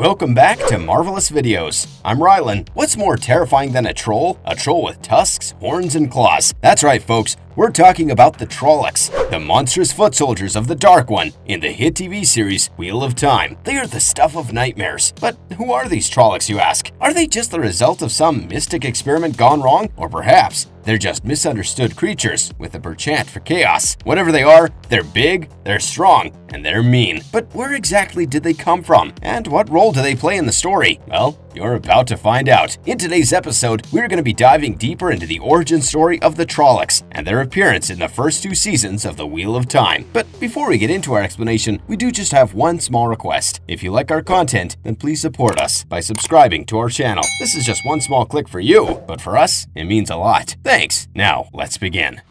Welcome back to Marvelous Videos. I'm Rylan. What's more terrifying than a troll? A troll with tusks, horns, and claws. That's right, folks. We're talking about the Trollocs, the monstrous foot soldiers of the Dark One in the hit TV series Wheel of Time. They are the stuff of nightmares. But who are these Trollocs, you ask? Are they just the result of some mystic experiment gone wrong? Or perhaps they're just misunderstood creatures with a penchant for chaos. Whatever they are, they're big, they're strong, and they're mean. But where exactly did they come from? And what role do they play in the story? Well, you're about to find out. In today's episode, we're going to be diving deeper into the origin story of the Trollocs and their appearance in the first 2 seasons of the Wheel of Time. But before we get into our explanation, we do just have one small request. If you like our content, then please support us by subscribing to our channel. This is just one small click for you, but for us, it means a lot. Thanks. Now, let's begin.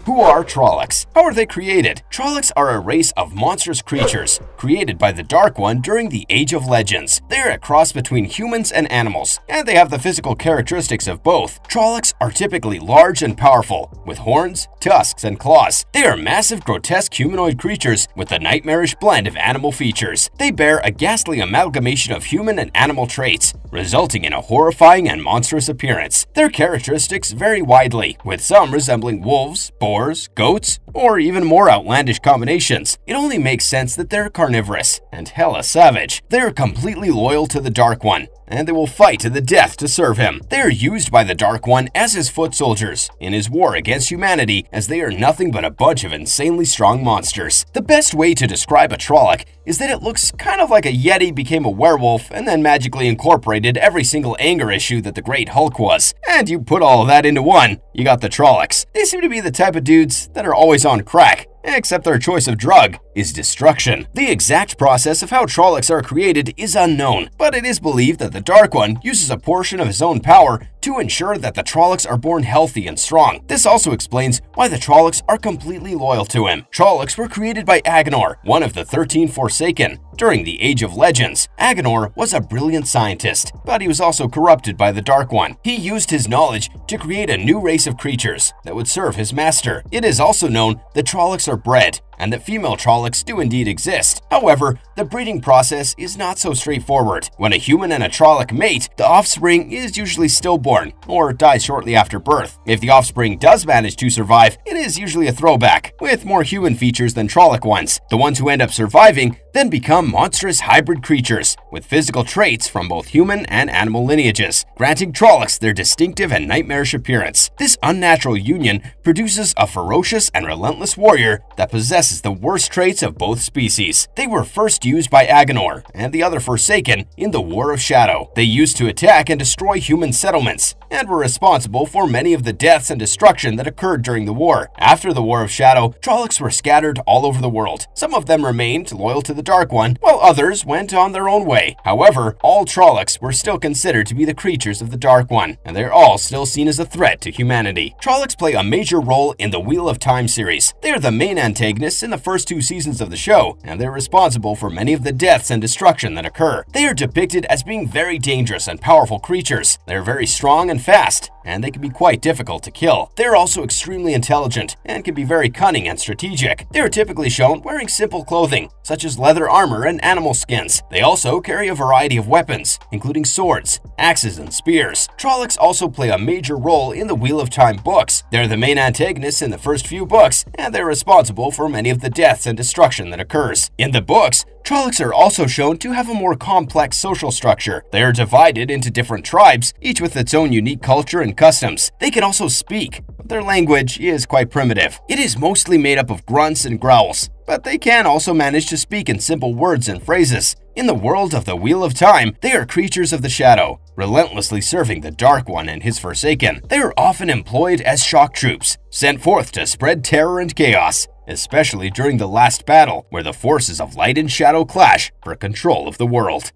Who are Trollocs? How are they created? Trollocs are a race of monstrous creatures created by the Dark One during the Age of Legends. They are a cross between humans and animals, and they have the physical characteristics of both. Trollocs are typically large and powerful, with horns, tusks, and claws. They are massive, grotesque humanoid creatures with a nightmarish blend of animal features. They bear a ghastly amalgamation of human and animal traits, resulting in a horrifying and monstrous appearance. Their characteristics vary widely, with some resembling wolves, boars, goats, or even more outlandish combinations. It only makes sense that they're carnivorous and hella savage. They are completely loyal to the Dark One, and they will fight to the death to serve him. They are used by the Dark One as his foot soldiers in his war against humanity, as they are nothing but a bunch of insanely strong monsters. The best way to describe a Trolloc is that it looks kind of like a Yeti became a werewolf and then magically incorporated every single anger issue that the Great Hulk was. And you put all of that into one, you got the Trollocs. They seem to be the type of dudes that are always on crack, except their choice of drug is destruction. The exact process of how Trollocs are created is unknown, but it is believed that the Dark One uses a portion of his own power to ensure that the Trollocs are born healthy and strong. This also explains why the Trollocs are completely loyal to him. Trollocs were created by Agenor, one of the 13 Forsaken. During the Age of Legends, Agenor was a brilliant scientist, but he was also corrupted by the Dark One. He used his knowledge to create a new race of creatures that would serve his master. It is also known that Trollocs are bred, and that female Trollocs do indeed exist. However, the breeding process is not so straightforward. When a human and a Trolloc mate, the offspring is usually stillborn or dies shortly after birth. If the offspring does manage to survive, it is usually a throwback, with more human features than Trolloc ones. The ones who end up surviving then become monstrous hybrid creatures with physical traits from both human and animal lineages, granting Trollocs their distinctive and nightmarish appearance. This unnatural union produces a ferocious and relentless warrior that possesses the worst traits of both species. They were first used by Agenor and the other Forsaken in the War of Shadow. They used to attack and destroy human settlements, and were responsible for many of the deaths and destruction that occurred during the war. After the War of Shadow, Trollocs were scattered all over the world. Some of them remained loyal to the Dark One, while others went on their own way. However, all Trollocs were still considered to be the creatures of the Dark One, and they're all still seen as a threat to humanity. Trollocs play a major role in the Wheel of Time series. They are the main antagonists in the first 2 seasons of the show, and they're responsible for many of the deaths and destruction that occur. They are depicted as being very dangerous and powerful creatures. They're very strong and fast, and they can be quite difficult to kill. They're also extremely intelligent and can be very cunning and strategic. They are typically shown wearing simple clothing, such as leather armor and animal skins. They also carry a variety of weapons, including swords, axes, and spears. Trollocs also play a major role in the Wheel of Time books. They're the main antagonists in the first few books, and they're responsible for many of the deaths and destruction that occurs. In the books, Trollocs are also shown to have a more complex social structure. They are divided into different tribes, each with its own unique culture and customs. They can also speak, but their language is quite primitive. It is mostly made up of grunts and growls, but they can also manage to speak in simple words and phrases. In the world of the Wheel of Time, they are creatures of the shadow, relentlessly serving the Dark One and his Forsaken. They are often employed as shock troops, sent forth to spread terror and chaos, especially during the last battle, where the forces of light and shadow clash for control of the world.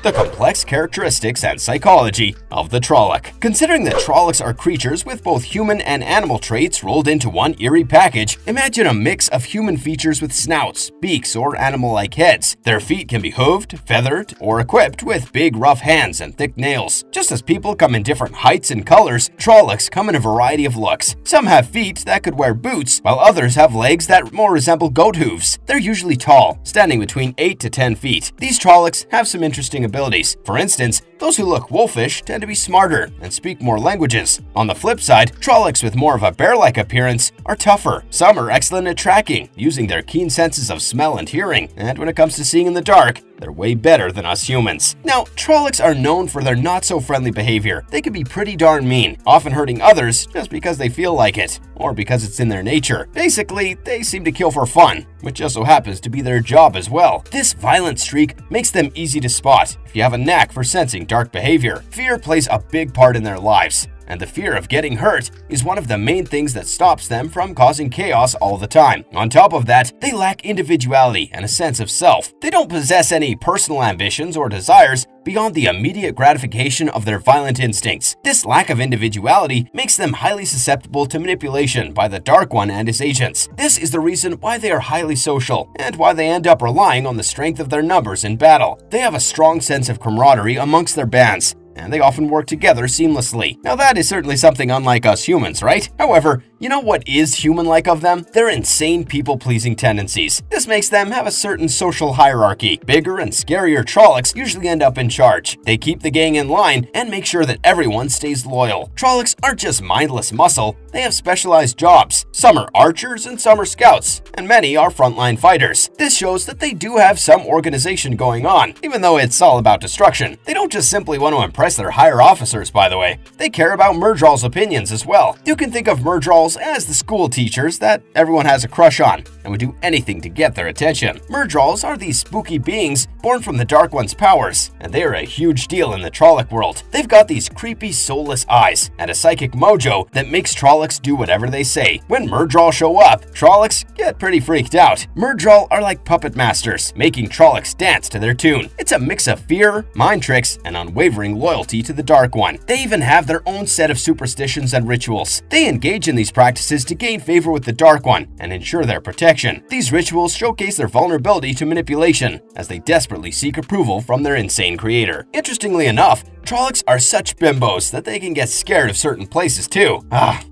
the complex characteristics and psychology of the Trolloc. Considering that Trollocs are creatures with both human and animal traits rolled into one eerie package, imagine a mix of human features with snouts, beaks, or animal-like heads. Their feet can be hooved, feathered, or equipped with big rough hands and thick nails. Just as people come in different heights and colors, Trollocs come in a variety of looks. Some have feet that could wear boots, while others have legs that more resemble goat hooves. They're usually tall, standing between 8 to 10 feet. These Trollocs have some interesting abilities. For instance, those who look wolfish tend to be smarter and speak more languages. On the flip side, Trollocs with more of a bear-like appearance are tougher. Some are excellent at tracking, using their keen senses of smell and hearing, and when it comes to seeing in the dark, they're way better than us humans. Now, Trollocs are known for their not-so-friendly behavior. They can be pretty darn mean, often hurting others just because they feel like it, or because it's in their nature. Basically, they seem to kill for fun, which just so happens to be their job as well. This violent streak makes them easy to spot if you have a knack for sensing dark behavior. Fear plays a big part in their lives, and the fear of getting hurt is one of the main things that stops them from causing chaos all the time. On top of that, they lack individuality and a sense of self. They don't possess any personal ambitions or desires beyond the immediate gratification of their violent instincts. This lack of individuality makes them highly susceptible to manipulation by the Dark One and his agents. This is the reason why they are highly social, and why they end up relying on the strength of their numbers in battle. They have a strong sense of camaraderie amongst their bands, and they often work together seamlessly. Now that is certainly something unlike us humans, right? However, you know what is human-like of them? Their insane people-pleasing tendencies. This makes them have a certain social hierarchy. Bigger and scarier Trollocs usually end up in charge. They keep the gang in line and make sure that everyone stays loyal. Trollocs aren't just mindless muscle, they have specialized jobs. Some are archers and some are scouts, and many are frontline fighters. This shows that they do have some organization going on, even though it's all about destruction. They don't just simply want to impress their higher officers, by the way. They care about Myrddraal's opinions as well. You can think of Myrddraals as the school teachers that everyone has a crush on and would do anything to get their attention. Myrddraals are these spooky beings born from the Dark One's powers, and they are a huge deal in the Trolloc world. They've got these creepy, soulless eyes and a psychic mojo that makes Trollocs do whatever they say. When Myrddraal show up, Trollocs get pretty freaked out. Myrddraal are like puppet masters, making Trollocs dance to their tune. It's a mix of fear, mind tricks, and unwavering loyalty to the Dark One. They even have their own set of superstitions and rituals. They engage in these practices to gain favor with the Dark One and ensure their protection. These rituals showcase their vulnerability to manipulation as they desperately seek approval from their insane creator. Interestingly enough, Trollocs are such bimbos that they can get scared of certain places too.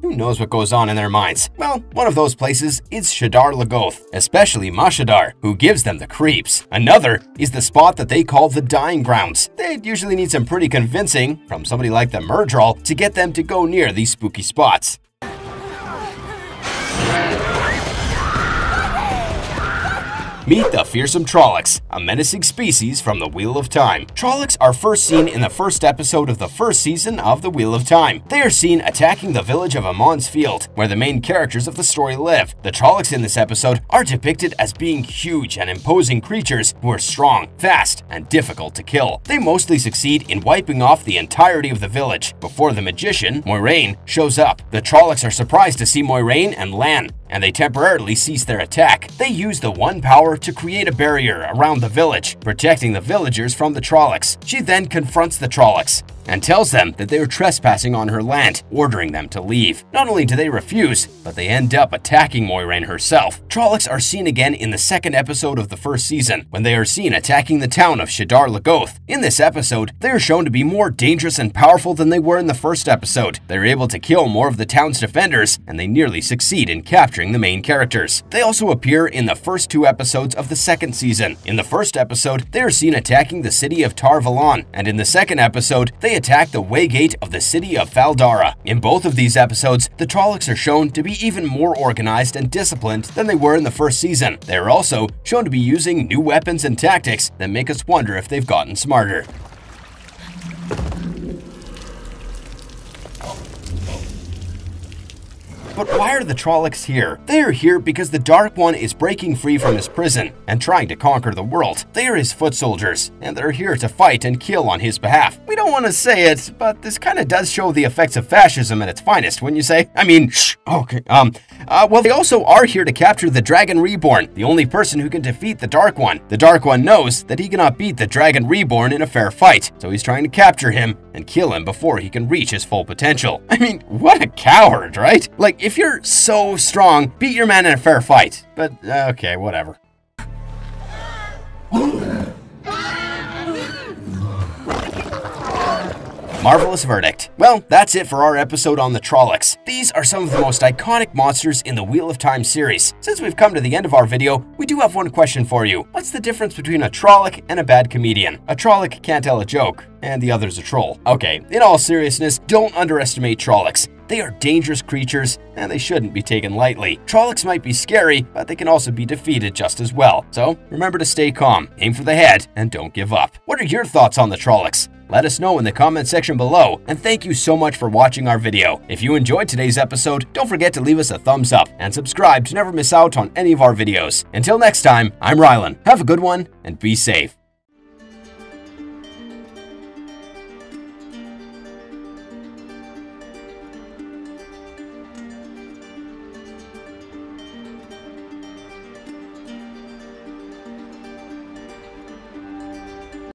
Who knows what goes on in their minds? Well, one of those places is Shadar Logoth, especially Mashadar, who gives them the creeps. Another is the spot that they call the Dying Grounds. They'd usually need some pretty convincing from somebody like the Myrddraal to get them to go near these spooky spots. Meet the fearsome Trollocs, a menacing species from the Wheel of Time. Trollocs are first seen in the first episode of the first season of the Wheel of Time. They are seen attacking the village of Amon's Field, where the main characters of the story live. The Trollocs in this episode are depicted as being huge and imposing creatures who are strong, fast, and difficult to kill. They mostly succeed in wiping off the entirety of the village before the magician, Moiraine, shows up. The Trollocs are surprised to see Moiraine and Lan, and they temporarily cease their attack. They use the One power to create a barrier around the village, protecting the villagers from the Trollocs. She then confronts the Trollocs and tells them that they are trespassing on her land, ordering them to leave. Not only do they refuse, but they end up attacking Moiraine herself. Trollocs are seen again in the second episode of the first season, when they are seen attacking the town of Shadar Logoth. In this episode, they are shown to be more dangerous and powerful than they were in the first episode. They are able to kill more of the town's defenders, and they nearly succeed in capturing the main characters. They also appear in the first 2 episodes of the second season. In the first episode, they are seen attacking the city of Tar Valon, and in the second episode, they attack the waygate of the city of Faldara. In both of these episodes, the Trollocs are shown to be even more organized and disciplined than they were in the first season. They are also shown to be using new weapons and tactics that make us wonder if they've gotten smarter. But why are the Trollocs here? They are here because the Dark One is breaking free from his prison and trying to conquer the world. They are his foot soldiers, and they're here to fight and kill on his behalf. We don't want to say it, but this kind of does show the effects of fascism at its finest, wouldn't you say? I mean, shh, okay, well, they also are here to capture the Dragon Reborn, the only person who can defeat the Dark One. The Dark One knows that he cannot beat the Dragon Reborn in a fair fight, so he's trying to capture him and kill him before he can reach his full potential. I mean, what a coward, right? Like, if you're so strong, beat your man in a fair fight. But, okay, whatever. Marvelous verdict. Well, that's it for our episode on the Trollocs. These are some of the most iconic monsters in the Wheel of Time series. Since we've come to the end of our video, we do have one question for you. What's the difference between a Trolloc and a bad comedian? A Trolloc can't tell a joke, and the other's a troll. Okay, in all seriousness, don't underestimate Trollocs. They are dangerous creatures, and they shouldn't be taken lightly. Trollocs might be scary, but they can also be defeated just as well. So remember to stay calm, aim for the head, and don't give up. What are your thoughts on the Trollocs? Let us know in the comment section below, and thank you so much for watching our video. If you enjoyed today's episode, don't forget to leave us a thumbs up and subscribe to never miss out on any of our videos. Until next time, I'm Rylan. Have a good one, and be safe.